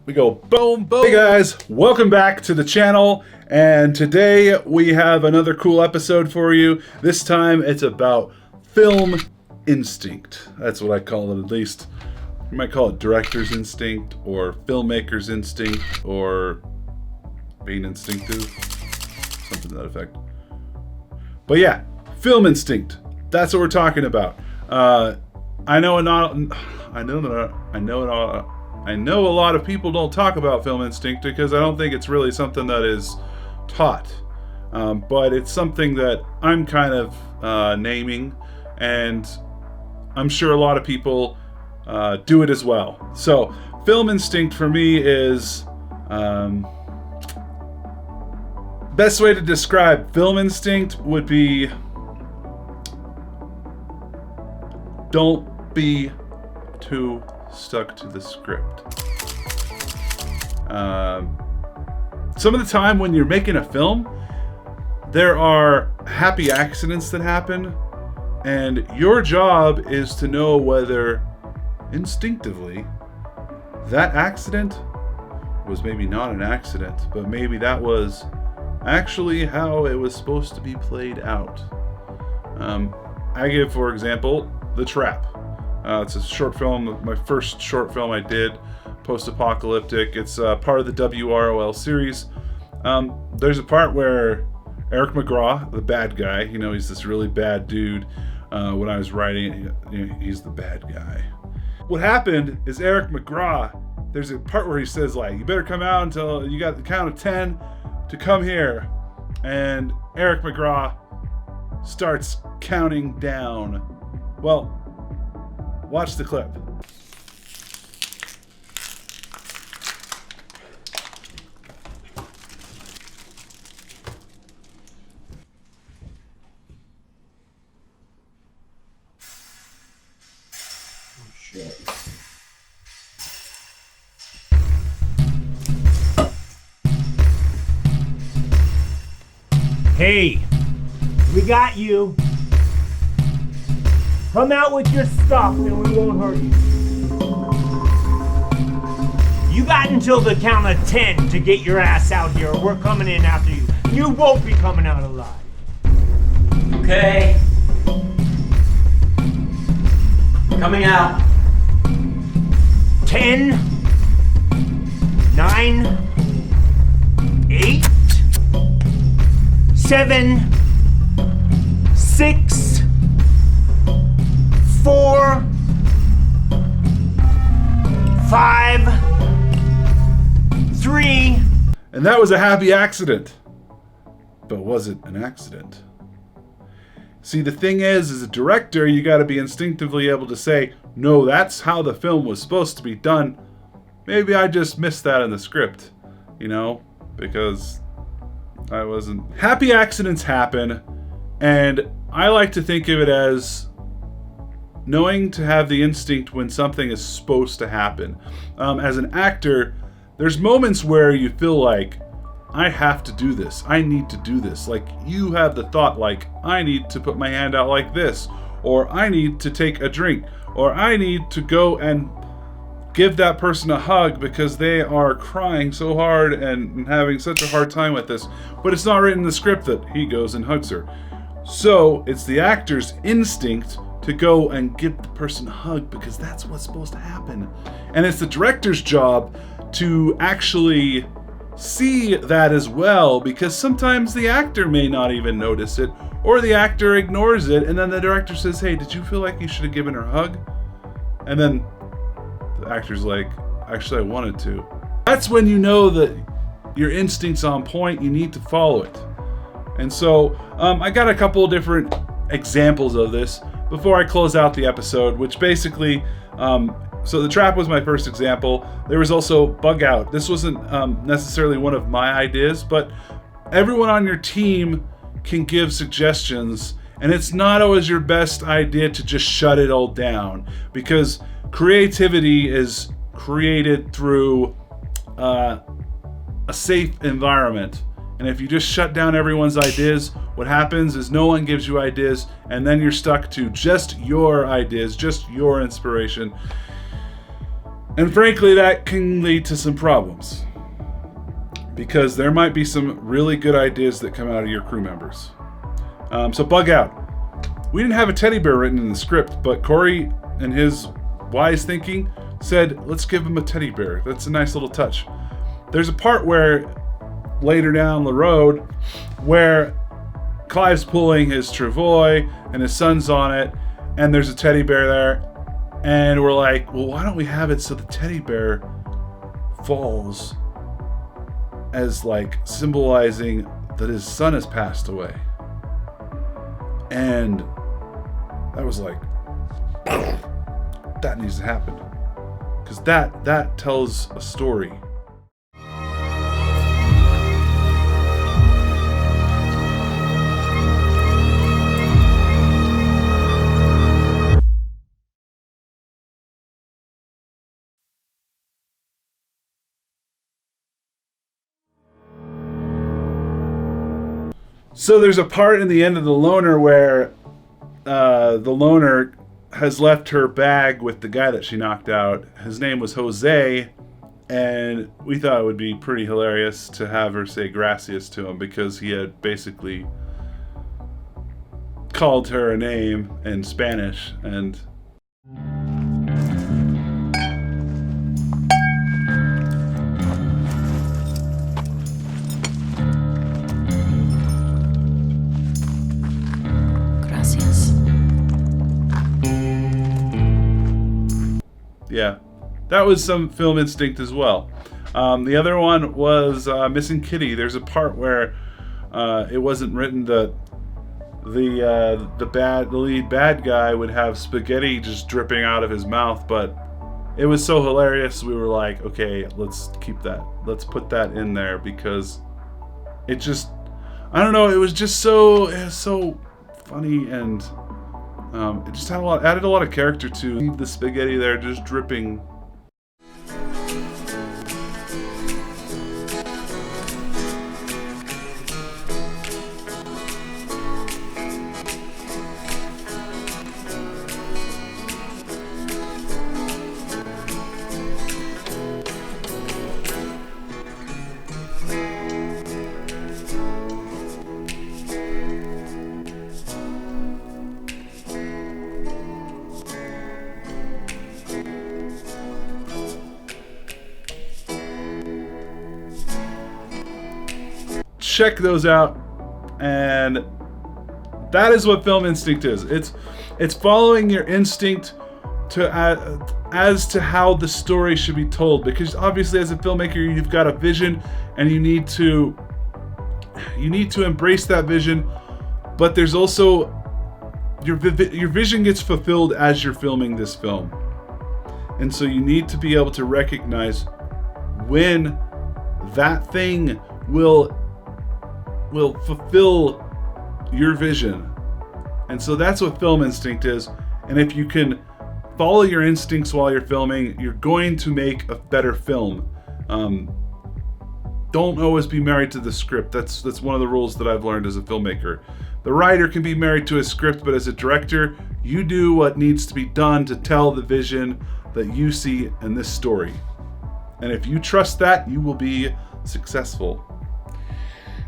We go boom, boom. Hey guys, welcome back to the channel. And today we have another cool episode for you. This time it's about film instinct. That's what I call it, at least. You might call it director's instinct or filmmaker's instinct or being instinctive. Something to that effect. But yeah, film instinct. That's what we're talking about. I know a lot of people don't talk about film instinct because I don't think it's really something that is taught. But it's something that I'm kind of naming, and I'm sure a lot of people do it as well. So, film instinct for me is best way to describe film instinct would be don't be too stuck to the script. Some of the time when you're making a film, there are happy accidents that happen, and your job is to know whether instinctively that accident was maybe not an accident, but maybe that was actually how it was supposed to be played out. I give, for example, The Trap. It's a short film, my first short film I did, post-apocalyptic. It's part of the WROL series. There's a part where Eric McGraw, the bad guy, he's this really bad dude. When I was writing, he's the bad guy. What happened is Eric McGraw, there's a part where he says, you better come out until you got the count of 10 to come here. And Eric McGraw starts counting down. Well, watch the clip. Oh, shit. Hey, we got you. Come out with your stuff and we won't hurt you. You got until the count of 10 to get your ass out here or we're coming in after you. You won't be coming out alive. Okay. Coming out. 10, 9, 8, 7, 6, 4, 5, 3. And that was a happy accident. But was it an accident? See, the thing is, as a director, you got to be instinctively able to say, no, that's how the film was supposed to be done. Maybe I just missed that in the script, because I wasn't. Happy accidents happen, and I like to think of it as knowing to have the instinct when something is supposed to happen. As an actor, there's moments where you feel like, I have to do this. I need to do this. Like, you have the thought, I need to put my hand out like this, or I need to take a drink, or I need to go and give that person a hug because they are crying so hard and having such a hard time with this. But it's not written in the script that he goes and hugs her. So it's the actor's instinct to go and give the person a hug because that's what's supposed to happen. And it's the director's job to actually see that as well, because sometimes the actor may not even notice it, or the actor ignores it, and then the director says, hey, did you feel like you should have given her a hug? And then the actor's like, actually I wanted to. That's when you know that your instinct's on point, you need to follow it. And so I got a couple of different examples of this before I close out the episode, which basically, so The Trap was my first example. There was also Bug Out. This wasn't necessarily one of my ideas, but everyone on your team can give suggestions, and it's not always your best idea to just shut it all down, because creativity is created through a safe environment. And if you just shut down everyone's ideas, what happens is no one gives you ideas, and then you're stuck to just your ideas, just your inspiration. And frankly, that can lead to some problems, because there might be some really good ideas that come out of your crew members. So bug out. We didn't have a teddy bear written in the script, but Corey, in his wise thinking, said, let's give him a teddy bear. That's a nice little touch. There's a part where, later down the road, where Clive's pulling his travois and his son's on it, and there's a teddy bear there. And we're like, well, why don't we have it so the teddy bear falls as like symbolizing that his son has passed away? And I was like, that needs to happen, because that tells a story. So there's a part in the end of The Loner where the loner has left her bag with the guy that she knocked out. His name was Jose, and we thought it would be pretty hilarious to have her say gracias to him, because he had basically called her a name in Spanish. And yeah, that was some film instinct as well. The other one was Missing Kitty. There's a part where it wasn't written that the lead bad guy would have spaghetti just dripping out of his mouth, but it was so hilarious. We were like, okay, let's keep that. Let's put that in there, because it just, I don't know, it was so funny, and it just added a lot of character to the spaghetti there, just dripping. Check those out, and that is what film instinct is. It's following your instinct to as to how the story should be told, because obviously as a filmmaker you've got a vision, and you need to embrace that vision, but there's also your vision gets fulfilled as you're filming this film, and so you need to be able to recognize when that thing will fulfill your vision. And so that's what film instinct is. And if you can follow your instincts while you're filming, you're going to make a better film. Don't always be married to the script. That's one of the rules that I've learned as a filmmaker. The writer can be married to a script, but as a director, you do what needs to be done to tell the vision that you see in this story. And if you trust that, you will be successful.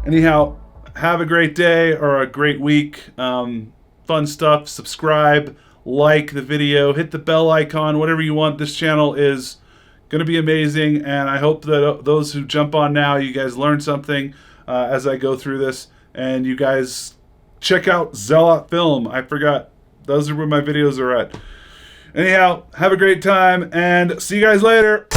Anyhow, have a great day or a great week. Fun stuff. Subscribe, like the video, hit the bell icon, whatever you want. This channel is going to be amazing, and I hope that those who jump on now, you guys learn something as I go through this, and you guys check out Zealot Film. I forgot. Those are where my videos are at. Anyhow, have a great time, and see you guys later.